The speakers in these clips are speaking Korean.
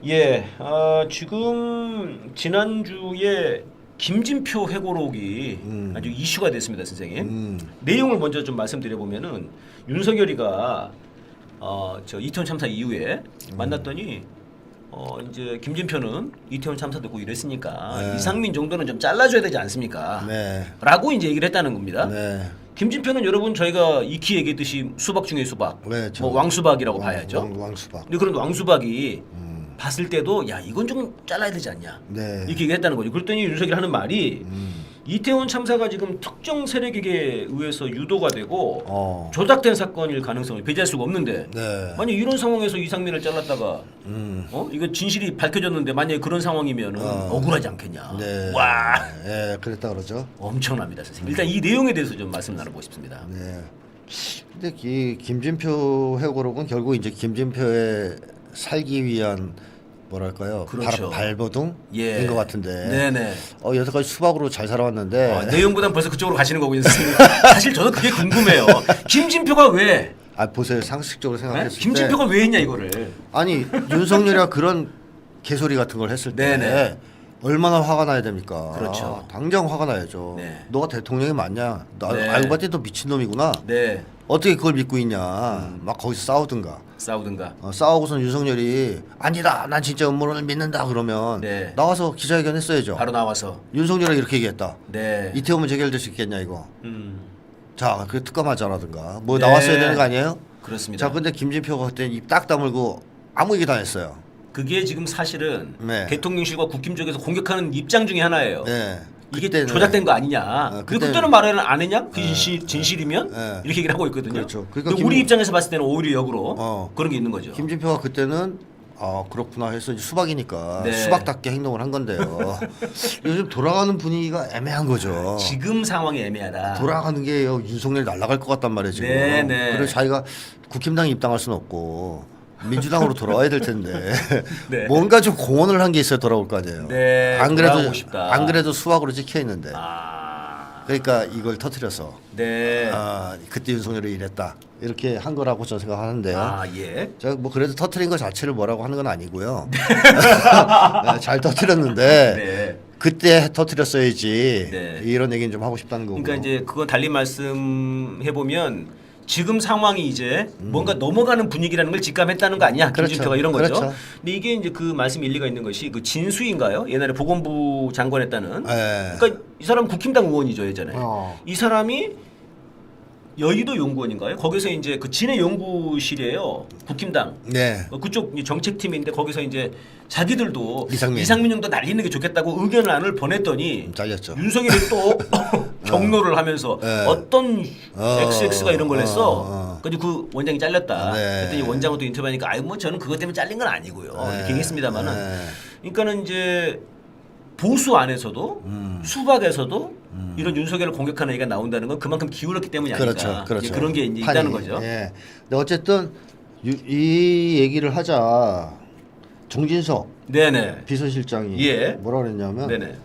예, 지금 지난주에 김진표 회고록이 아주 이슈가 됐습니다, 선생님. 내용을 먼저 좀 말씀드려보면은 윤석열이가 저 이태원 참사 이후에 만났더니 이제 김진표는 이태원 참사 듣고 이랬으니까 네. 이상민 정도는 좀 잘라줘야 되지 않습니까? 네. 라고 이제 얘기를 했다는 겁니다. 네. 김진표는 여러분 저희가 익히 얘기했듯이 수박 중에 수박, 네, 뭐 왕수박이라고 봐야죠. 왕수박. 근데 그런 왕수박이 봤을 때도 야 이건 좀 잘라야 되지 않냐 네. 이렇게 얘기했다는 거죠. 그랬더니 윤석열이 하는 말이 이태원 참사가 지금 특정 세력에게 의해서 유도가 되고 조작된 사건일 가능성을 배제할 수가 없는데 네. 만약 이런 상황에서 이상민을 잘랐다가 이거 진실이 밝혀졌는데 만약에 그런 상황이면 억울하지 않겠냐. 네. 와 네, 그랬다 그러죠. 엄청납니다, 선생님. 일단 이 내용에 대해서 좀 말씀 나눠보고 싶습니다. 네. 근데 이 김진표 회고록은 결국 이제 김진표의 살기 위한 뭐랄까요? 그렇죠. 발버둥인 예. 것 같은데. 네네. 여태까지 수박으로 잘 살아왔는데. 내용보단 벌써 그쪽으로 가시는 거군요, 선생님. 사실 저는 그게 궁금해요. 김진표가 왜? 보세요. 상식적으로 생각했을 때. 김진표가 왜 했냐 이거를. 아니 윤석열이가 그런 개소리 같은 걸 했을 때 네네. 얼마나 화가 나야 됩니까? 그렇죠. 당장 화가 나야죠. 네. 너가 대통령이 맞냐? 나 네. 알고 봤더니 너 미친놈이구나. 네. 어떻게 그걸 믿고 있냐? 막 거기서 싸우든가. 싸우든가. 싸우고선 윤석열이 아니다. 난 진짜 음모론을 믿는다 그러면 네. 나와서 기자회견 했어야죠. 바로 나와서. 윤석열이 이렇게 얘기했다. 네. 이태원은 재결될 수 있겠냐 이거. 자, 그 특검하자라든가 뭐 네. 나왔어야 되는 거 아니에요? 그렇습니다. 자, 근데 김진표가 그때 입 딱 다물고 아무 얘기 다 했어요. 그게 지금 사실은 네. 대통령실과 국힘 쪽에서 공격하는 입장 중에 하나예요. 네. 이게 그때는- 조작된 거 아니냐. 근데 그때는 말을 안 했냐? 그 진실이면 네. 이렇게 얘기를 하고 있거든요. 그렇죠. 그러니까 근데 우리 입장에서 봤을 때는 오히려 역으로 그런 게 있는 거죠. 김진표가 그때는 그렇구나 해서 이제 수박이니까 네. 수박답게 행동을 한 건데요. 요즘 돌아가는 분위기가 애매한 거죠. 지금 상황이 애매하다. 돌아가는 게 윤석열이 날아갈 것 같단 말이에요 지금. 네, 네. 그래서 자기가 국힘당에 입당할 수는 없고 민주당으로 돌아와야 될 텐데 네. 뭔가 좀 공헌을 한 게 있어야 돌아올 거 아니에요. 네, 안 그래도 돌아오고 싶다. 안 그래도 수박으로 찍혀 있는데. 아, 그러니까 이걸 터뜨려서 네. 그때 윤석열이 이랬다 이렇게 한 거라고 저는 생각하는데요. 아, 예. 제가 뭐 그래도 터트린 것 자체를 뭐라고 하는 건 아니고요. 네, 잘 터트렸는데 네. 그때 터트렸어야지 네. 이런 얘기는 좀 하고 싶다는 거고. 그러니까 이제 그건 달리 말씀해 보면 지금 상황이 이제 뭔가 넘어가는 분위기라는 걸 직감했다는 거 아니야? 그렇죠. 김진표가 이런 거죠. 그렇죠. 근데 이게 이제 그 말씀 일리가 있는 것이 그 진수인가요? 옛날에 보건부 장관했다는. 네. 그러니까 이 사람 국힘당 의원이죠 예전에. 어. 이 사람이 여의도 연구원인가요? 거기서 이제 그 진해 연구실이에요. 국힘당. 네. 그쪽 정책팀인데 거기서 이제 자기들도 이상민 정도 날리는 게 좋겠다고 의견안을 보냈더니 잘렸죠. 윤석열이 또 경로를 하면서 네. 어떤 XX가 이런 걸 했어. 어. 근데 그 원장이 잘렸다. 네. 그랬더니 원장은 또 인터뷰하니까 아유 뭐 저는 그것 때문에 잘린 건 아니고요. 네. 이렇게 했습니다만은 네. 그러니까는 이제 보수 안에서도 수박에서도 이런 윤석열을 공격하는 얘기가 나온다는 건 그만큼 기울었기 때문이 아닌가. 그렇죠. 그렇죠. 이제 그런 게 이제 판이. 있다는 거죠. 예. 근데 어쨌든 이 얘기를 하자. 정진석 네네. 비서실장이 예. 뭐라 그랬냐면 네네.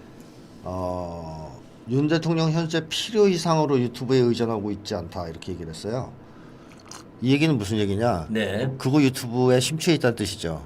윤 대통령 현재 필요 이상으로 유튜브에 의존하고 있지 않다 이렇게 얘기를 했어요. 이 얘기는 무슨 얘기냐? 네. 그거 유튜브에 심취해 있다는 뜻이죠.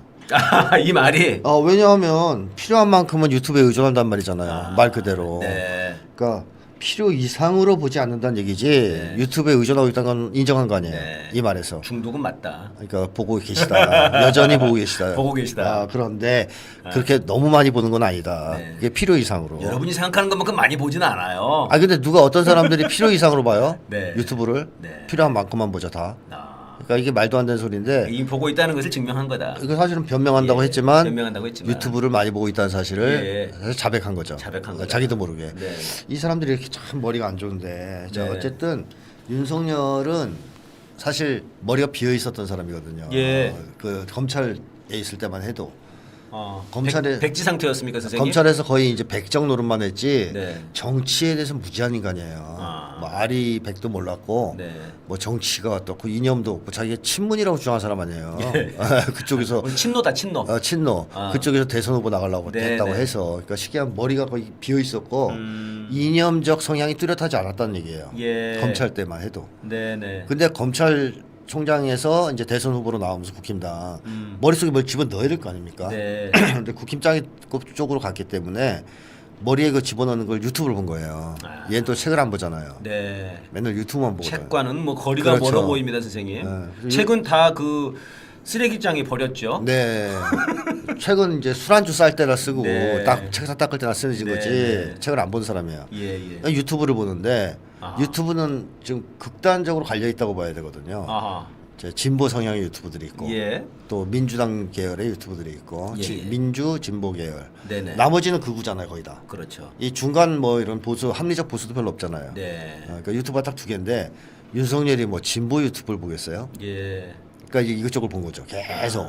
이 말이. 왜냐하면 필요한 만큼은 유튜브에 의존한단 말이잖아요. 말 그대로. 네. 그러니까 필요 이상으로 보지 않는다는 얘기지 유튜브에 의존하고 있다는 건 인정한 거 아니에요. 네. 이 말에서. 중독은 맞다. 그러니까 보고 계시다. 여전히 보고 계시다. 보고 계시다. 그런데 그렇게 너무 많이 보는 건 아니다. 네. 그게 필요 이상으로. 여러분이 생각하는 것만큼 많이 보지는 않아요. 근데 누가 어떤 사람들이 필요 이상으로 봐요? 네. 유튜브를 네. 필요한 만큼만 보자 다. 아, 그러니까 이게 말도 안 되는 소리인데 이미 보고 있다는 것을 증명한 거다. 이거 사실은 변명한다고 예, 했지만 변명한다고 했지만. 유튜브를 많이 보고 있다는 사실을 예. 사실 자백한 거죠. 자백한 거다. 자기도 모르게. 네. 이 사람들이 이렇게 참 머리가 안 좋은데 자, 네. 어쨌든 윤석열은 사실 머리가 비어 있었던 사람이거든요. 예. 그 검찰에 있을 때만 해도 검찰에 백지 상태였습니까, 선생님? 검찰에서 거의 이제 백정 노릇만 했지 네. 정치에 대해서 무지한 인간이에요. 뭐 아리 백도 몰랐고 네. 뭐 정치가 어떻고 이념도 없고 자기가 친문이라고 주장한 사람 아니에요. 예. 그쪽에서 오늘 친노다 친노. 친노 그쪽에서 대선 후보 나가려고 네, 했다고 네. 해서 그러니까 쉽게 하면 머리가 거의 비어 있었고 이념적 성향이 뚜렷하지 않았다는 얘기예요. 예. 검찰 때만 해도. 네네. 근데 검찰 총장에서 이제 대선 후보로 나오면서 국힘당 머릿속에 뭘 집어 넣어야 될 거 아닙니까? 네. 근데 국힘당 쪽으로 갔기 때문에 머리에 그 집어넣는 걸 유튜브를 본 거예요. 얘는 또 책을 안 보잖아요. 네. 맨날 유튜브만 보거든. 책과는 뭐 거리가 그렇죠. 멀어 보입니다, 선생님. 네. 책은 다 그 쓰레기장에 버렸죠. 네. 책은 이제 술안주 쌀 때나 쓰고 네. 딱 책상 닦을 때나 쓰는 네, 거지. 네. 책을 안 본 사람이에요. 예, 예. 유튜브를 보는데 아하. 유튜브는 좀 극단적으로 갈려 있다고 봐야 되거든요. 아하. 이제 진보 성향의 유튜브들이 있고 예. 또 민주당 계열의 유튜브들이 있고 예, 예. 민주 진보 계열. 네네. 나머지는 극우잖아요, 거의 다. 그렇죠. 이 중간 뭐 이런 보수 합리적 보수도 별로 없잖아요. 네. 그러니까 유튜브가 딱 두 개인데 윤석열이 뭐 진보 유튜브를 보겠어요? 예. 그러니까 이제 이것저것 본 거죠. 계속.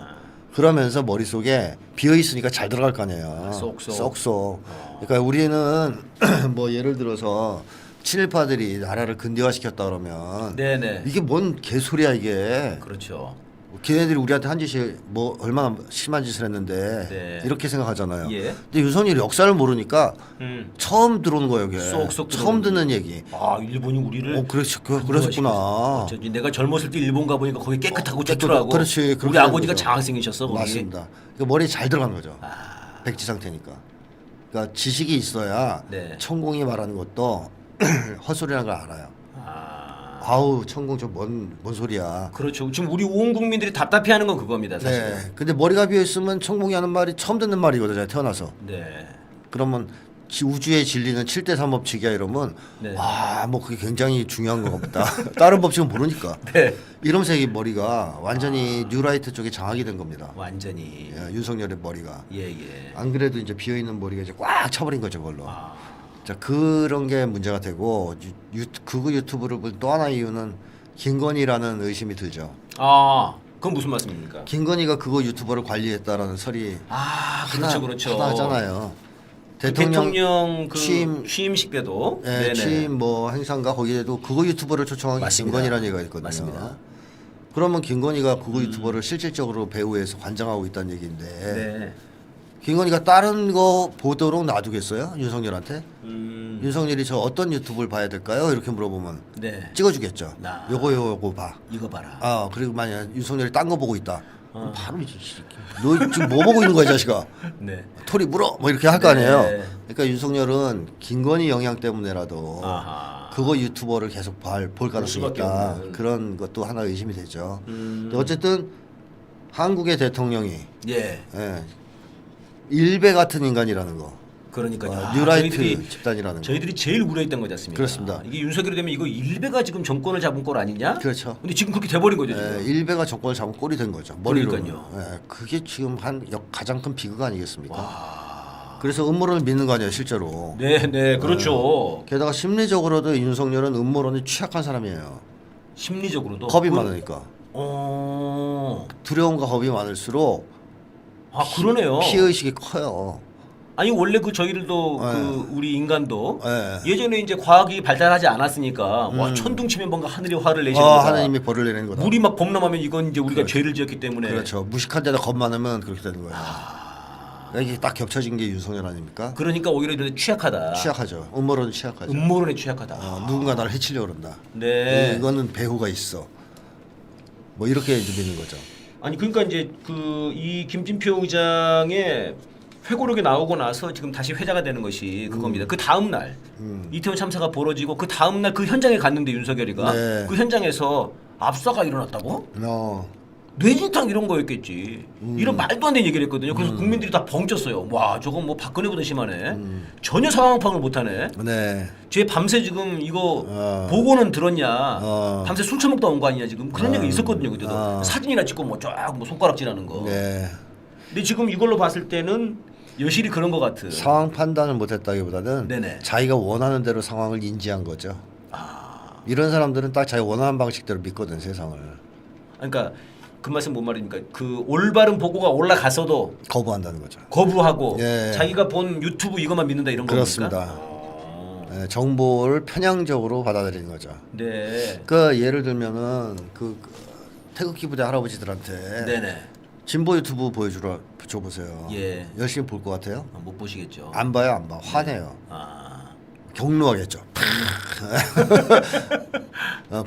그러면서 머릿속에 비어 있으니까 잘 들어갈 거 아니에요. 쏙쏙. 쏙쏙. 그러니까 우리는 뭐 예를 들어서 친일파들이 나라를 근대화시켰다 그러면 네네. 이게 뭔 개소리야 이게. 그렇죠. 걔네들이 우리한테 한 짓이 뭐 얼마나 심한 짓을 했는데 네. 이렇게 생각하잖아요. 예. 근데 윤석열이 역사를 모르니까 처음 들어오는 거예요, 이게. 쏙쏙 처음 들어오는 듣는 얘기. 아, 일본이 우리를 그러셨구나. 어쩐지 내가 젊었을 때 일본 가보니까 거기 깨끗하고 좋더라고. 그렇지. 우리 그렇게 하는 아버지가 거죠. 장학생이셨어 거기. 맞습니다. 그러니까 머리에 잘 들어가는 거죠. 아, 백지 상태니까. 그러니까 지식이 있어야 네. 천공이 말하는 것도 헛소리라는 걸 알아요. 아우 천공 저 뭔 소리야. 그렇죠. 지금 우리 온 국민들이 답답해하는 건 그겁니다, 사실은. 네. 근데 머리가 비어 있으면 천공이 하는 말이 처음 듣는 말이거든요. 태어나서. 네. 그러면 우주의 진리는 7대3 법칙이야 이러면 네. 뭐 그게 굉장히 중요한 것 같다. 다른 법칙은 모르니까. 네. 이러면서 이 머리가 완전히 뉴라이트 쪽에 장악이 된 겁니다. 완전히. 예, 윤석열의 머리가. 예, 예. 안 그래도 이제 비어 있는 머리가 이제 꽉 차버린 거죠, 그걸로. 아, 자, 그런 게 문제가 되고 극우 유튜브를 본 또 하나 이유는 김건희라는 의심이 들죠. 그건 무슨 말씀입니까? 김건희가 극우 유튜버를 관리했다라는 설이 아, 그렇죠, 그렇죠. 하나 하잖아요. 그 대통령 그 취임식 때도 예, 네네. 취임 뭐 행사인가 거기에도 극우 유튜버를 초청한 게 맞습니다. 김건희라는 얘기가 있거든요. 맞습니다. 그러면 김건희가 극우 유튜버를 실질적으로 배후에서 관장하고 있다는 얘기인데 네. 김건희가 다른 거 보도록 놔두겠어요? 윤석열한테? 음, 윤석열이 저 어떤 유튜브를 봐야 될까요? 이렇게 물어보면 네. 찍어주겠죠. 나. 요거 봐. 이거 봐라. 그리고 만약 윤석열이 딴 거 보고 있다. 그럼 바로 이제 너 지금 뭐 보고 있는 거야, 이 자식아? 네. 토리 물어 뭐 이렇게 할 거 네. 아니에요. 그러니까 윤석열은 김건희 영향 때문에라도 아하. 그거 유튜버를 계속 볼 가능성이 수밖에 있다. 없는. 그런 것도 하나 의심이 되죠. 근데 어쨌든 한국의 대통령이 예. 일베 같은 인간이라는 거. 그러니까요. 뉴라이트 집단이라는 거. 저희들이 제일 우려했던 거지 않습니까? 그렇습니다. 이게 윤석열이 되면 이거 일베가 지금 정권을 잡은 꼴 아니냐? 그렇죠. 근데 지금 그렇게 돼버린 거죠. 지금. 일베가 정권을 잡은 꼴이 된 거죠. 머리로. 그러니까요. 그게 지금 가장 큰 비극 아니겠습니까? 와. 그래서 음모론을 믿는 거 아니에요, 실제로. 네, 그렇죠. 게다가 심리적으로도 윤석열은 음모론에 취약한 사람이에요. 심리적으로도 겁이 많으니까. 두려움과 겁이 많을수록 그러네요. 피해 의식이 커요. 아니 원래 그 저희들도 그 우리 인간도 네. 예전에 이제 과학이 발달하지 않았으니까 와 천둥 치면 뭔가 하늘이 화를 내시는 거다. 하나님이 벌을 내리는 거다. 물이 막 범람하면 이건 이제 우리가 죄를 지었기 때문에 그렇죠. 무식한 데다 겁 많으면 그렇게 되는 거예요. 이게 딱 겹쳐진 게 윤석열 아닙니까? 그러니까 오히려 이런 데 취약하다. 취약하죠. 음모론은 취약하죠. 음모론에 취약하다. 누군가 나를 해치려고 그런다. 네. 이거는 배후가 있어. 뭐 이렇게 믿는 거죠. 아니 그러니까 이제 그 이 김진표 의장의 회고록이 나오고 나서 지금 다시 회자가 되는 것이 그겁니다. 그 다음 날 이태원 참사가 벌어지고 그 다음 날 그 현장에 갔는데 윤석열이가 네. 그 현장에서 압사가 일어났다고? 뇌진탕 이런 거였겠지. 이런 말도 안 되는 얘기를 했거든요. 그래서 국민들이 다 벙쪘어요. 와 저건 뭐 박근혜보다 심하네. 전혀 상황 파악을 못하네. 네. 쟤 밤새 지금 이거 보고는 들었냐. 밤새 술 처먹다 온 거 아니냐 지금. 그런 얘기가 있었거든요. 그때도. 사진이나 찍고 뭐 쫙 뭐 손가락질하는 거. 네. 근데 지금 이걸로 봤을 때는 여실히 그런 것 같은. 상황 판단을 못했다기보다는 네네. 자기가 원하는 대로 상황을 인지한 거죠. 이런 사람들은 딱 자기 원하는 방식대로 믿거든 세상을. 그러니까 그 말씀 뭔 말입니까? 그 올바른 보고가 올라가서도 거부한다는 거죠. 거부하고 예. 자기가 본 유튜브 이것만 믿는다 이런 그렇습니다. 겁니까? 네, 정보를 편향적으로 받아들이는 거죠. 네. 그 예를 들면은 그 태극기 부대 할아버지들한테 네네. 진보 유튜브 줘보세요. 예. 열심히 볼 것 같아요? 못 보시겠죠. 안 봐요, 안 봐. 화내요. 경로하겠죠.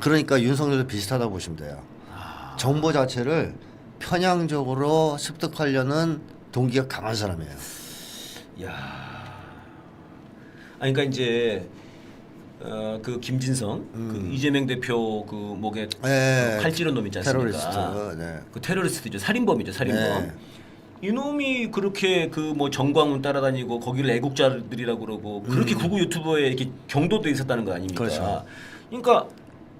그러니까 윤석열도 비슷하다 보시면 돼요. 정보 자체를 편향적으로 습득하려는 동기가 강한 사람이에요. 야. 그러니까 이제 그 김진성 그 이재명 대표 그 목에 네. 칼 찌른 놈 있지 않습니까? 테러리스트. 네. 그 테러리스트죠. 살인범이죠. 살인범. 네. 이놈이 그렇게 그 뭐 정광훈 따라다니고 거기를 애국자들이라고 그러고 그렇게 구구 유튜버에 이렇게 경도돼 있었다는 거 아닙니까? 그렇죠. 그러니까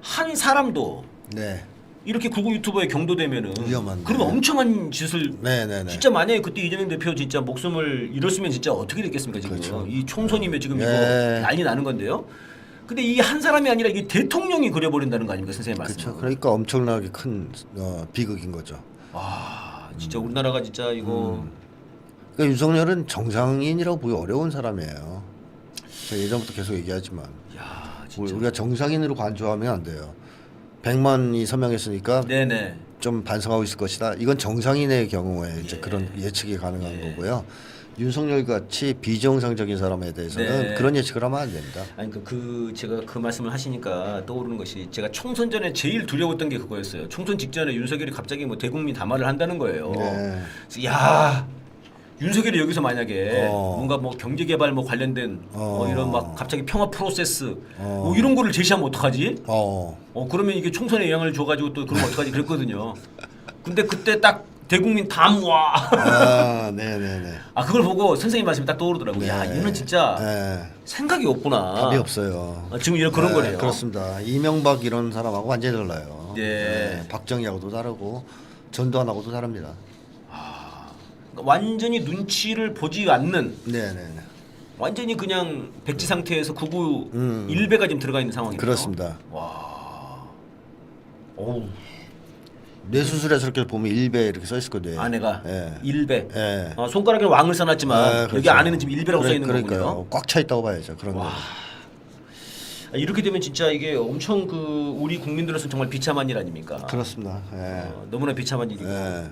한 사람도 네. 이렇게 구구 유튜버에 경도되면은 위험한데. 그러면 엄청난 짓을 네네네. 진짜 만약에 그때 이재명 대표 진짜 목숨을 잃었으면 진짜 어떻게 됐겠습니까 지금? 그렇죠. 이 총선이면 지금 네. 이거 난리 나는 건데요. 근데 이 한 사람이 아니라 이게 대통령이 그려버린다는 거 아닙니까 선생님 말씀? 그렇죠. 그러니까 엄청나게 큰 비극인 거죠. 와 진짜 우리나라가 진짜 이거 그러니까 윤석열은 정상인이라고 보기 어려운 사람이에요. 제가 예전부터 계속 얘기하지만 야 진짜 우리가 정상인으로 간주하면 안 돼요. 100만이 서명했으니까 네네 좀 반성하고 있을 것이다. 이건 정상인의 경우에 이제 그런 예측이 가능한 거고요. 윤석열 같이 비정상적인 사람에 대해서는 네. 그런 예측을 하면 안 됩니다. 아니 그 제가 그 말씀을 하시니까 떠오르는 것이 제가 총선 전에 제일 두려웠던 게 그거였어요. 총선 직전에 윤석열이 갑자기 뭐 대국민 담화를 한다는 거예요. 네. 그래서 야 윤석열이 여기서 만약에 어. 뭔가 뭐 경제개발 뭐 관련된 이런 막 갑자기 평화 프로세스 뭐 어. 이런 거를 제시하면 어떡하지? 어. 그러면 이게 총선에 영향을 줘가지고 또 그러면 어떡하지? 그랬거든요. 근데 그때 딱 대국민 담화 아, 네네네. 그걸 보고 선생님 말씀이 딱 떠오르더라고요. 야 네. 이는 진짜 네. 생각이 없구나. 답이 없어요. 지금 이런 그런 네, 거네요. 그렇습니다. 이명박 이런 사람하고 완전히 달라요. 예. 박정희하고도 다르고 전두환하고도 다릅니다. 완전히 눈치를 보지 않는 네네네. 완전히 그냥 백지 상태에서 구구 음. 일배가 지금 들어가 있는 상황이에요. 그렇습니다. 와. 어우. 뇌수술에서 이렇게 보면 일배 이렇게 써 있을 건데. 아내가 예. 일배. 예. 손가락에 왕을 써놨지만 아, 여기 그렇죠. 안에는 지금 일배라고 써 있는 그러니까요. 거군요. 꽉 차 있다고 봐야죠. 그런 거. 이렇게 되면 진짜 이게 엄청 그 우리 국민들로서는 정말 비참한 일 아닙니까? 그렇습니다. 예. 너무나 비참한 일이고. 예.